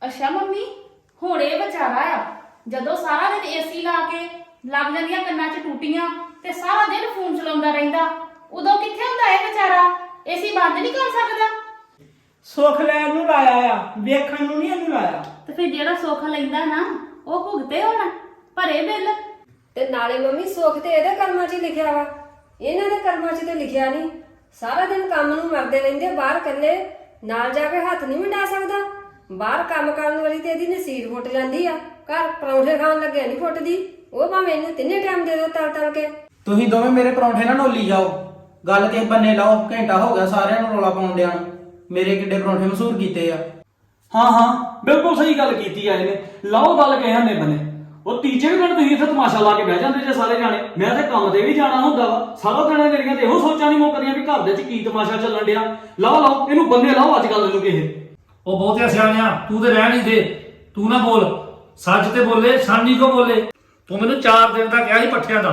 Speaker 2: ਅੱਛਾ ਮੰਮੀ, ਹੁਣ ਇਹ ਵਿਚਾਰਾ ਆ ਜਦੋਂ ਸਾਰਾ ਦਿਨ ਏਸੀ ਲਾ ਕੇ ਲੱਗ ਜਾਂਦੀਆਂ ਕੰਨਾਂ 'ਚ ਟੂਟੀਆਂ ਤੇ ਸਾਰਾ ਦਿਨ ਫੋਨ ਚਲਾਉਂਦਾ ਰਹਿੰਦਾ, ਉਦੋਂ ਕਿੱਥੇ ਹੁੰਦਾ ਇਹ ਵਿਚਾਰਾ? ਏਸੀ ਬੰਦ ਨਹੀਂ ਕਰ ਸਕਦਾ।
Speaker 1: ਸੁੱਖ ਲੈਣ ਨੂੰ ਲਾਇਆ ਆ, ਵੇਖਣ ਨੂੰ ਨਹੀਂ ਇਹਨੂੰ ਲਾਇਆ।
Speaker 2: ਤੇ ਫਿਰ ਜਿਹੜਾ ਸੁੱਖ ਲੈਂਦਾ ਨਾ ਉਹ ਭੁਗਤੇ ਹੋਣਾ, ਭਰੇ ਬਿੱਲ।
Speaker 4: ਤੇ ਨਾਲੇ ਮੰਮੀ ਸੁੱਖ ਤੇ ਇਹਦੇ ਕਰਮਾਂ 'ਚ ਹੀ ਲਿਖਿਆ ਵਾ, ਇਹਨਾਂ ਦੇ ਕਰਮਾਂ 'ਚ ਤੇ ਲਿਖਿਆ ਨਹੀਂ। ਸਾਰਾ ਦਿਨ ਕੰਮ ਨੂੰ ਮਰਦੇ ਰਹਿੰਦੇ ਬਾਹਰ ਇਕੱਲੇ, ਨਾਲ ਜਾ ਕੇ ਹੱਥ ਨਹੀਂ ਮਿਟਾ ਸਕਦਾ। ਬਾਹਰ ਕੰਮ ਕਰਨ ਵਾਲੀ ਤੇ ਇਹਦੀ ਨਸੀਰ ਫੁੱਟ ਜਾਂਦੀ ਆ, ਘਰ ਪਰੌਂਠੇ ਖਾਣ ਲੱਗਿਆ ਨਹੀਂ ਫੁੱਟਦੀ। ਉਹ ਭਾਵੇਂ ਇਹਨੂੰ ਤਿੰਨੇ ਟਾਈਮ ਦੇ ਦੋ ਤਲ ਕੇ।
Speaker 6: ਤੁਸੀਂ ਦੋਵੇਂ ਮੇਰੇ ਪਰੌਂਠੇ ਨਾ ਨੋਲੀ ਜਾਓ, ਗੱਲ ਕਿਸੇ ਬੰਨੇ ਲਾਓ। ਘੰਟਾ ਹੋ ਗਿਆ ਸਾਰਿਆਂ ਨੂੰ ਰੌਲਾ ਪਾਉਣ ਡਿਆਂ ਨੂੰ, ਮੇਰੇ ਕਿੱਡੇ ਪਰੌਂਠੇ ਮਸ਼ਹੂਰ ਕੀਤੇ ਆ।
Speaker 3: ਹਾਂ ਬਿਲਕੁਲ ਸਹੀ ਗੱਲ ਕੀਤੀ ਆ ਇਹਨੇ, ਲਾਓ ਗੱਲ ਕਿਸੇ ਨੇ ਬਣੇ। ਉਹ ਤੀਜੇ ਵੀ ਦਿਨ ਤੁਸੀਂ ਇੱਥੇ ਤਮਾਸ਼ਾ ਲਾ ਕੇ ਬਹਿ ਜਾਂਦੇ ਜੇ ਸਾਰੇ ਜਾਣੇ। ਮੈਂ ਤੇ ਕੰਮ ਤੇ ਵੀ ਜਾਣਾ ਹੁੰਦਾ ਵਾ, ਸਾਰਾ ਦਿਨ ਮੇਰੀਆਂ ਤੇ ਇਹੋ ਸੋਚਾਂ ਨਹੀਂ ਮੁੱਕਦੀਆਂ ਵੀ ਘਰ ਦੇ 'ਚ ਕੀ ਤਮਾਸ਼ਾ ਚੱਲਣ ਡਿਆ। ਲਾਓ ਇਹਨੂੰ ਬੰਦੇ ਲਾਓ ਅੱਜ ਕੱਲ ਇਹਨੂੰ ਕਿਸੇ।
Speaker 5: ਉਹ ਬਹੁਤਿਆ ਸਿਆਣਿਆ, ਤੂੰ ਤੇ ਰਹਿਣ ਹੀ ਦੇ, ਤੂੰ ਨਾ ਬੋਲ, ਸੱਚ ਤੇ ਬੋਲੇ, ਛਾਨੀ ਕੋ ਬੋਲੇ। ਤੂੰ ਮੈਨੂੰ 4 ਦਿਨ ਦਾ ਕਿਹਾ ਸੀ ਪੱਠਿਆਂ ਦਾ,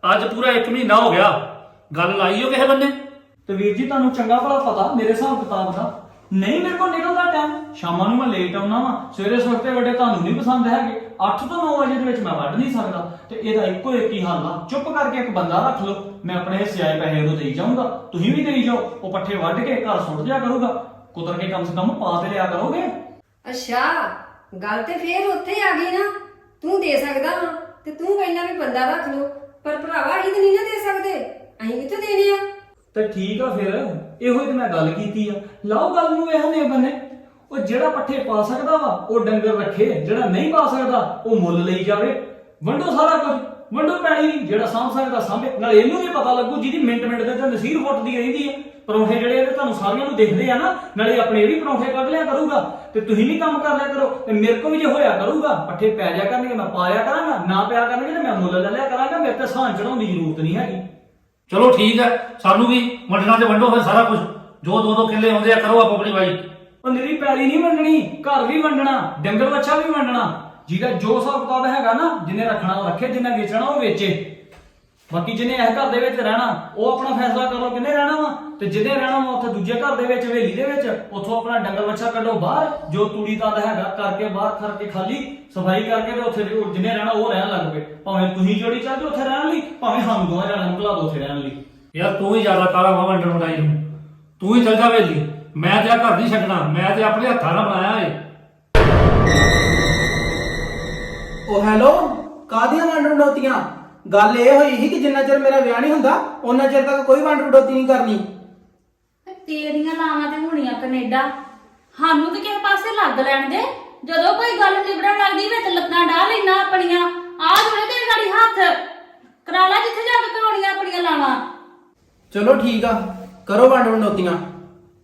Speaker 5: ਅੱਜ ਪੂਰਾ 1 ਮਹੀਨਾ ਹੋ ਗਿਆ, ਗੱਲ ਲਾਈ ਹੋ ਕਿਸੇ ਬੰਨੇ।
Speaker 3: ਤੇ ਵੀਰ ਜੀ ਤੁਹਾਨੂੰ ਚੰਗਾ ਭਲਾ ਪਤਾ ਮੇਰੇ ਹਿਸਾਬ ਕਿਤਾਬ ਦਾ, ਨਹੀਂ ਮੇਰੇ ਕੋਲ ਨਿਕਲਦਾ ਟਾਈਮ। ਸ਼ਾਮਾਂ ਨੂੰ ਮੈਂ ਲੇਟ ਆਉਣਾ ਵਾ, ਸਵੇਰੇ ਸੁੱਤੇ ਵੱਡੇ ਤੁਹਾਨੂੰ ਨਹੀਂ ਪਸੰਦ ਹੈਗੇ। 8 ਤੋਂ 9 ਵਜੇ ਦੇ ਵਿੱਚ ਮੈਂ ਵੱਢ ਨਹੀਂ ਸਕਦਾ, ਤੇ ਇਹਦਾ ਇੱਕੋ ਇੱਕ ਹੀ ਹੱਲ ਆ, ਚੁੱਪ ਕਰਕੇ ਇੱਕ ਬੰਦਾ ਰੱਖ ਲਓ। ਮੈਂ ਆਪਣੇ ਹਿੱਸੇ ਆਏ ਪੈਸੇ ਉਹਨੂੰ ਦੇਈ ਜਾਊਂਗਾ, ਤੁਸੀਂ ਵੀ ਦੇਈ ਜਾਓ। ਉਹ ਪੱਠੇ ਵੱਢ ਕੇ ਘਰ ਸੁੱਟ ਦਿਆ ਕਰੂਗਾ, ਕੁਤਰ ਕੇ ਕਮ ਸੇ ਕਮ ਪਾ ਤੇ ਲਿਆ ਕਰੋਗੇ।
Speaker 4: ਅੱਛਾ, ਗੱਲ ਤੇ ਫੇਰ ਉੱਥੇ ਆ ਗਈ ਨਾ। ਤੂੰ ਦੇ ਸਕਦਾ ਵਾ ਤੇ ਤੂੰ ਕਹਿੰਦਾ ਵੀ ਬੰਦਾ ਰੱਖ ਲਓ, ਪਰ ਭਰਾਵਾ ਅਸੀਂ ਤਾਂ ਨਹੀਂ ਨਾ ਦੇ ਸਕਦੇ, ਅਸੀਂ ਕਿੱਥੋਂ ਦੇਣੇ ਆ?
Speaker 3: ਤੇ ਠੀਕ ਆ ਫਿਰ, ਇਹੋ ਹੀ ਤੇ ਮੈਂ ਗੱਲ ਕੀਤੀ ਆ। ਲਾਓ ਗੱਲ ਨੂੰ ਇਹ ਨੇ ਬੰਨੇ। ਉਹ ਜਿਹੜਾ ਪੱਠੇ ਪਾ ਸਕਦਾ ਵਾ ਉਹ ਡੰਗਰ ਰੱਖੇ, ਜਿਹੜਾ ਨਹੀਂ ਪਾ ਸਕਦਾ ਉਹ ਮੁੱਲ ਲਈ ਜਾਵੇ। ਵੰਡੋ ਸਾਰਾ ਕੁਝ, ਵੰਡੋ ਪੈਣੀ, ਜਿਹੜਾ ਸਾਂਭ ਸਕਦਾ ਸਾਂਭੇ। ਨਾਲ ਇਹਨੂੰ ਵੀ ਪਤਾ ਲੱਗੂ ਜਿਹਦੀ ਮਿੰਟ ਮਿੰਟ ਦੇ ਤੇ ਨਸੀਰ ਫੁੱਟਦੀ ਰਹਿੰਦੀ ਆ। ਪਰੌਂਠੇ ਜਿਹੜੇ ਇਹਦੇ ਤੁਹਾਨੂੰ ਸਾਰਿਆਂ ਨੂੰ ਦਿਖਦੇ ਆ ਨਾ, ਨਾਲੇ ਆਪਣੇ ਵੀ ਪਰੌਂਠੇ ਕੱਢ ਲਿਆ ਕਰੂਗਾ ਤੇ ਤੁਸੀਂ ਵੀ ਕੰਮ ਕਰ ਲਿਆ ਕਰੋ। ਤੇ ਮੇਰੇ ਕੋਲ ਵੀ ਜੇ ਹੋਇਆ ਕਰੂਗਾ, ਪੱਠੇ ਪੈ ਜਾ ਕਰਨਗੇ ਮੈਂ ਪਾਇਆ ਕਰਾਂਗਾ, ਨਾ ਪਿਆ ਕਰਨਗੇ ਤੇ ਮੈਂ ਮੁੱਲ ਲੈ ਲਿਆ ਕਰਾਂਗਾ। ਮੇਰੇ ਤੇ ਸਾਂ ਚੜਾਉਣ ਦੀ ਜ਼ਰੂਰਤ ਨਹੀਂ ਹੈਗੀ।
Speaker 5: ਚਲੋ ਠੀਕ ਹੈ, ਸਾਨੂੰ ਵੀ ਵੰਡਣਾ ਤੇ ਵੰਡੋ ਫਿਰ ਸਾਰਾ ਕੁਝ, ਜੋ 2-2 ਕਿੱਲੇ ਆਉਂਦੇ ਆ ਕਰੋ ਆਪ ਆਪਣੀ ਵਾਈ।
Speaker 3: ਉਹ ਨਿਰੀ ਪੈਲੀ ਨਹੀਂ ਵੰਡਣੀ, ਘਰ ਵੀ ਵੰਡਣਾ, ਡੰਗਰ ਬੱਚਾ ਵੀ ਵੰਡਣਾ। ਜਿਹਦਾ ਜੋ ਹਿਸਾਬ ਕਿਤਾਬ ਹੈਗਾ ਨਾ, ਜਿਹਨੇ ਰੱਖਣਾ ਉਹ ਰੱਖੇ, ਜਿਹਨੇ ਵੇਚਣਾ ਉਹ ਵੇਚੇ। ਬਾਕੀ ਜਿਹਨੇ ਇਹ ਘਰ ਦੇ ਵਿੱਚ ਰਹਿਣਾ ਉਹ ਆਪਣਾ ਫੈਸਲਾ ਕਰੋ ਕਿੰਨੇ ਰਹਿਣਾ ਵਾ, ਤੇ ਜਿਹਨੇ ਰਹਿਣਾ ਵਾ ਉੱਥੇ ਦੂਜੇ ਘਰ ਦੇ ਵਿੱਚ ਹਵੇਲੀ ਦੇ ਵਿੱਚ, ਉੱਥੋਂ ਆਪਣਾ ਡੰਗਰ ਬੱਚਾ ਕੱਢੋ ਬਾਹਰ, ਜੋ ਤੂੜੀ ਤੰਦ ਹੈਗਾ ਕਰਕੇ ਬਾਹਰ ਕਰਕੇ ਖਾਲੀ ਸਫਾਈ ਕਰਕੇ ਤੇ ਉੱਥੇ ਜਿਹਨੇ ਰਹਿਣਾ ਉਹ ਰਹਿਣ ਲੱਗ ਪਏ। ਭਾਵੇਂ ਤੁਸੀਂ ਜੋੜੀ ਚੱਲ ਜਾਓ ਉੱਥੇ ਰਹਿਣ ਲਈ, ਭਾਵੇਂ ਸਾਨੂੰ ਦੋਵਾਂ ਜਾਣਿਆਂ ਨੂੰ ਘਲਾ ਦੋ ਉੱਥੇ ਰਹਿਣ ਲਈ।
Speaker 5: ਯਾਰ ਤੂੰ ਹੀ ਜ਼ਿਆਦਾ ਕਾਲਾ ਵਾ ਵੰਡਣ ਵੰਡਾਈ ਨੂੰ, ਤੂੰ ਹੀ ਚੱਲ ਜਾ ਵੇਲੀ, ਮੈਂ ਤੇ ਆ ਘਰ ਨਹੀਂ ਛੱਡਣਾ, ਮੈਂ ਤੇ ਆਪਣੇ ਹੱਥਾਂ ਨਾਲ ਬਣਾਇਆ ਏ।
Speaker 6: ਉਹ ਹੈਲੋ, ਕਾਹਦੀਆਂ ਵੰਡ ਵਡੋਤੀਆਂ? ਗੱਲ ਇਹ ਹੋਈ ਸੀ ਕਿ ਜਿੰਨਾ ਚਿਰ ਮੇਰਾ ਵਿਆਹ ਨਹੀਂ ਹੁੰਦਾ ਉਹਨਾਂ ਚਿਰ ਤੱਕ ਕੋਈ ਵੰਡ ਵਡੋਤੀ ਨਹੀਂ ਕਰਨੀ।
Speaker 2: ਤੇਰੀਆਂ ਲਾਵਾਂ ਤੇ ਹੋਣੀਆਂ ਕੈਨੇਡਾ, ਸਾਨੂੰ ਤੇ ਕਿਸੇ ਪਾਸੇ ਲੱਗ ਲੈਣ ਦੇ। ਜਦੋਂ ਕੋਈ ਗੱਲ ਨਿਬੜਨ ਲੱਗਦੀ ਵਿੱਚ ਲੱਤਾਂ ਡਾਹ ਲੈਣਾ ਆਪਣੀਆਂ। ਆਹ ਥੋੜੇ ਤੇਰੇ ਗਾੜੀ ਹੱਥ ਕਰਾ ਲੈ ਜਿੱਥੇ ਜਾ ਕੇ ਕਰਾਉਣੀਆਂ ਆਪਣੀਆਂ ਲਾਵਾਂ।
Speaker 6: ਚਲੋ ਠੀਕ ਆ, ਕਰੋ ਵੰਡ ਵਡੋਤੀਆਂ,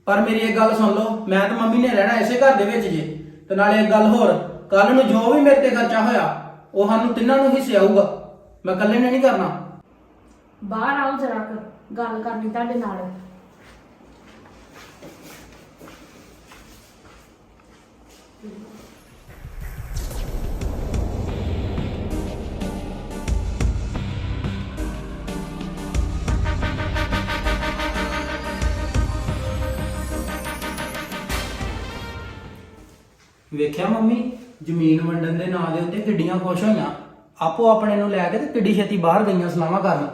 Speaker 6: ਪਰ ਮੇਰੀ ਇੱਕ ਗੱਲ ਸੁਣ ਲਓ, ਮੈਂ ਤੇ ਮੰਮੀ ਨੇ ਰਹਿਣਾ ਇਸੇ ਘਰ ਦੇ ਵਿੱਚ ਜੇ। ਤੇ ਨਾਲੇ ਇੱਕ ਗੱਲ ਹੋਰ, ਕੱਲ ਨੂੰ ਜੋ ਵੀ ਮੇਰੇ ਤੇ ਖਰਚਾ ਹੋਇਆ ਉਹ ਸਾਨੂੰ ਤਿੰਨਾਂ ਨੂੰ ਹਿੱਸੇ ਆਊਗਾ, ਮੈਂ ਇਕੱਲੇ ਨੇ ਨਹੀਂ ਕਰਨਾ।
Speaker 2: ਬਾਹਰ ਆਓ ਜਰਾ ਗੱਲ ਕਰਨੀ ਤੁਹਾਡੇ ਨਾਲ।
Speaker 6: ਵੇਖਿਆ ਮੰਮੀ ਜ਼ਮੀਨ ਵੰਡਣ ਦੇ ਨਾਂ ਦੇ ਉੱਤੇ ਕਿੱਡੀਆਂ ਖੁਸ਼ ਹੋਈਆਂ, ਆਪੋ ਆਪਣੇ ਨੂੰ ਲੈ ਕੇ ਤੇ ਕਿੱਡੀ ਛੇਤੀ ਬਾਹਰ ਗਈਆਂ ਸਲਾਮਾਂ ਕਰਨ।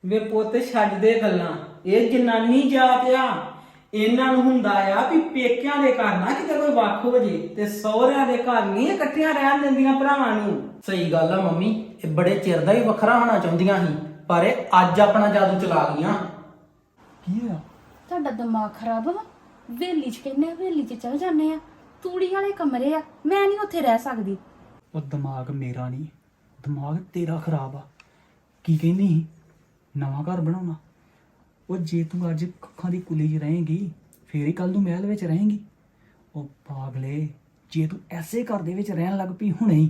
Speaker 1: ਵੇ ਪੁੱਤ ਛੱਡ ਦੇ ਗੱਲਾਂ, ਇਹ ਜਨਾਨੀ ਜਾਤ ਆ। ਇਹਨਾਂ ਨੂੰ ਹੁੰਦਾ ਆ ਵੀ ਪੇਕਿਆਂ ਦੇ ਘਰ ਨਾ ਕਿਤੇ ਕੋਈ ਵੱਖ ਹੋ ਜੇ ਤੇ ਸਹੁਰਿਆਂ ਦੇ ਘਰ ਨਹੀਂ ਇਕੱਠੀਆਂ ਰਹਿਣ ਦਿੰਦੀਆਂ ਭਰਾਵਾਂ ਨੂੰ।
Speaker 6: ਸਹੀ ਗੱਲ ਆ ਮੰਮੀ, ਇਹ ਬੜੇ ਚਿਰ ਦਾ ਹੀ ਵੱਖਰਾ ਹੋਣਾ ਚਾਹੁੰਦੀਆਂ ਸੀ, ਪਰ ਇਹ ਅੱਜ ਆਪਣਾ ਜਾਦੂ ਚਲਾ ਗਈਆਂ।
Speaker 3: ਕੀ ਹੋਇਆ?
Speaker 2: ਤੁਹਾਡਾ ਦਿਮਾਗ ਖਰਾਬ ਵਾ। ਵੇਲੀ 'ਚ ਕਹਿੰਦੇ ਵੇਲੀ 'ਚ ਚਲ ਜਾਂਦੇ ਆ, ਤੂੜੀ ਵਾਲੇ ਕਮਰੇ ਆ, ਮੈਂ ਨਹੀਂ ਉੱਥੇ ਰਹਿ ਸਕਦੀ।
Speaker 3: ਉਹ ਦਿਮਾਗ ਮੇਰਾ ਨਹੀਂ, ਦਿਮਾਗ ਤੇਰਾ ਖਰਾਬ ਆ। ਕੀ ਕਹਿੰਦੀ ਸੀ? ਨਵਾਂ ਘਰ ਬਣਾਉਣਾ। ਉਹ ਜੇ ਤੂੰ ਅੱਜ ਕੱਖਾਂ ਦੀ ਕੁੱਲੀ 'ਚ ਰਹੇਂਗੀ ਫੇਰ ਹੀ ਕੱਲ ਨੂੰ ਮਹਿਲ ਵਿੱਚ ਰਹੇਂਗੀ। ਉਹ ਪਾਗਲੇ, ਜੇ ਤੂੰ ਐਸੇ ਘਰ ਦੇ ਵਿੱਚ ਰਹਿਣ ਲੱਗ ਪਈ ਹੁਣੇ ਹੀ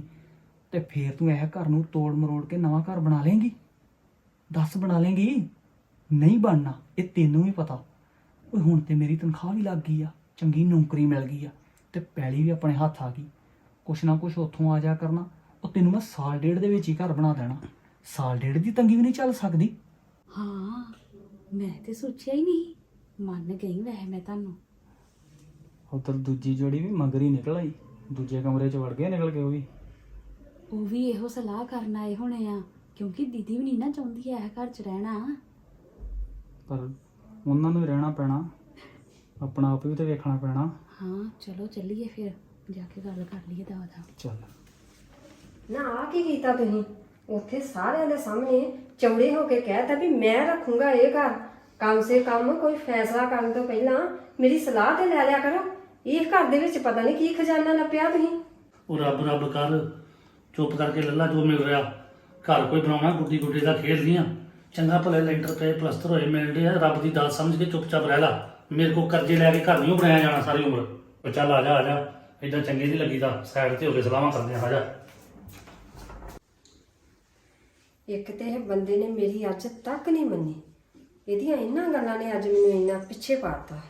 Speaker 3: ਤੇ ਫੇਰ ਤੂੰ ਇਹ ਘਰ ਨੂੰ ਤੋੜ ਮਰੋੜ ਕੇ ਨਵਾਂ ਘਰ ਬਣਾ ਲੇਂਗੀ? ਦੱਸ ਬਣਾ ਲੇਂਗੀ? ਨਹੀਂ ਬਣਨਾ, ਇਹ ਤੈਨੂੰ ਵੀ ਪਤਾ। ਓਏ ਹੁਣ ਤੇ ਮੇਰੀ ਤਨਖਾਹ ਵੀ ਲੱਗ ਗਈ ਆ, ਚੰਗੀ ਨੌਕਰੀ ਮਿਲ ਗਈ ਆ ਤੇ ਪੈਲੀ ਵੀ ਆਪਣੇ ਹੱਥ ਆ ਗਈ। ਕੁਛ ਨਾ ਕੁਛ ਉੱਥੋਂ ਆ ਜਾ ਕਰਨਾ। ਉਹ ਤੈਨੂੰ ਮੈਂ ਸਾਲ ਡੇਢ ਦੇ ਵਿੱਚ ਹੀ ਘਰ ਬਣਾ ਦੇਣਾ। ਸਾਲ ਡੇਢ ਦੀ ਤੰਗੀ ਵੀ ਨਹੀਂ ਚੱਲ ਸਕਦੀ।
Speaker 2: ਹਾਂ, ਮੈਂ ਤੇ ਸੋਚਿਆ ਹੀ ਨਹੀਂ, ਮੰਨ ਗਈ ਵੈਸੇ ਮੈਂ ਤੁਹਾਨੂੰ।
Speaker 3: ਉਧਰ ਦੂਜੀ ਜੋੜੀ ਵੀ ਮਗਰ ਹੀ ਨਿਕਲ ਆਈ, ਦੂਜੇ ਕਮਰੇ 'ਚ ਵੜ ਗਏ ਨਿਕਲ ਕੇ।
Speaker 2: ਉਹ ਵੀ ਇਹੋ ਸਲਾਹ ਕਰਨ ਆਏ ਹੋਣੇ ਆ, ਕਿਉਂਕਿ ਦੀਦੀ ਵੀ ਨਹੀਂ ਨਾ ਚਾਹੁੰਦੀ ਇਹ ਘਰ 'ਚ ਰਹਿਣਾ।
Speaker 3: ਪਰ ਉਹਨਾਂ ਨੂੰ ਵੀ ਰਹਿਣਾ ਪੈਣਾ, ਆਪਣਾ ਆਪ ਵੀ ਤੇ ਵੇਖਣਾ ਪੈਣਾ।
Speaker 2: ਹਾਂ ਚਲੋ ਚੱਲੀਏ ਫਿਰ, ਜਾ ਕੇ ਗੱਲ ਕਰ ਲਈਏ ਦਾ।
Speaker 3: ਚੱਲ।
Speaker 4: ਨਾ ਆ ਕੀ ਕੀਤਾ ਤੁਸੀਂ? ਉੱਥੇ ਸਾਰਿਆਂ ਦੇ ਸਾਹਮਣੇ ਚੌੜੇ ਹੋ ਕੇ ਕਹਿਤਾ ਵੀ ਮੈਂ ਰੱਖੂੰਗਾ ਇਹ ਘਰ। ਕਮ ਸੇ ਕਮ ਕੋਈ ਫੈਸਲਾ ਕਰਨ ਤੋਂ ਪਹਿਲਾਂ ਮੇਰੀ ਸਲਾਹ ਤੇ ਲੈ ਲਿਆ ਕਰੋ। ਇਹ ਘਰ ਦੇ ਵਿੱਚ ਪਤਾ ਨਹੀਂ ਕੀ ਖਜ਼ਾਨਾ ਲੱਭਿਆ ਤੁਸੀਂ।
Speaker 5: ਉਹ ਰੱਬ ਰੱਬ ਕਰ, ਚੁੱਪ ਕਰਕੇ ਲੱਲਾ ਜੋ ਮਿਲ ਰਿਹਾ। ਘਰ ਕੋਈ ਬਣਾਉਣਾ ਗੁੱਡੀ ਗੁੱਡੀ ਦਾ ਖੇਡ ਦੀਆਂ। ਚੰਗਾ ਭਲੇ ਲੈਂਟਰ ਤੇ ਪਲਸਤਰ ਹੋਏ ਮਿਲਦੇ ਆ, ਰੱਬ ਦੀ ਦਾਤ ਸਮਝ ਕੇ ਚੁੱਪਚਾਪ ਰਹਿ ਲਾ। ਮੇਰੇ ਕੋਲ ਕਰਜ਼ੇ ਲੈ ਕੇ ਘਰ ਨਹੀਂ ਬਣਾਇਆ ਜਾਣਾ ਸਾਰੀ ਉਮਰ। ਉਹ ਚੱਲ ਆ ਜਾ ਏਦਾਂ ਚੰਗੇ ਨਹੀਂ ਲੱਗੀਦਾ, ਸਾਈਡ ਤੇ ਹੋ ਕੇ ਸਲਾਹਾਂ ਕਰਦੇ ਆ ਜਾ।
Speaker 4: ਇੱਕ ਤੇ ਇਹ ਬੰਦੇ ਨੇ ਮੇਰੀ ਅੱਜ ਤੱਕ ਨਹੀਂ ਮੰਨੀ, ਇਹਦੀਆਂ ਇਹਨਾਂ ਗੱਲਾਂ ਨੇ ਅੱਜ ਮੈਨੂੰ ਇੰਨਾ ਪਿੱਛੇ ਪਾਤਾ।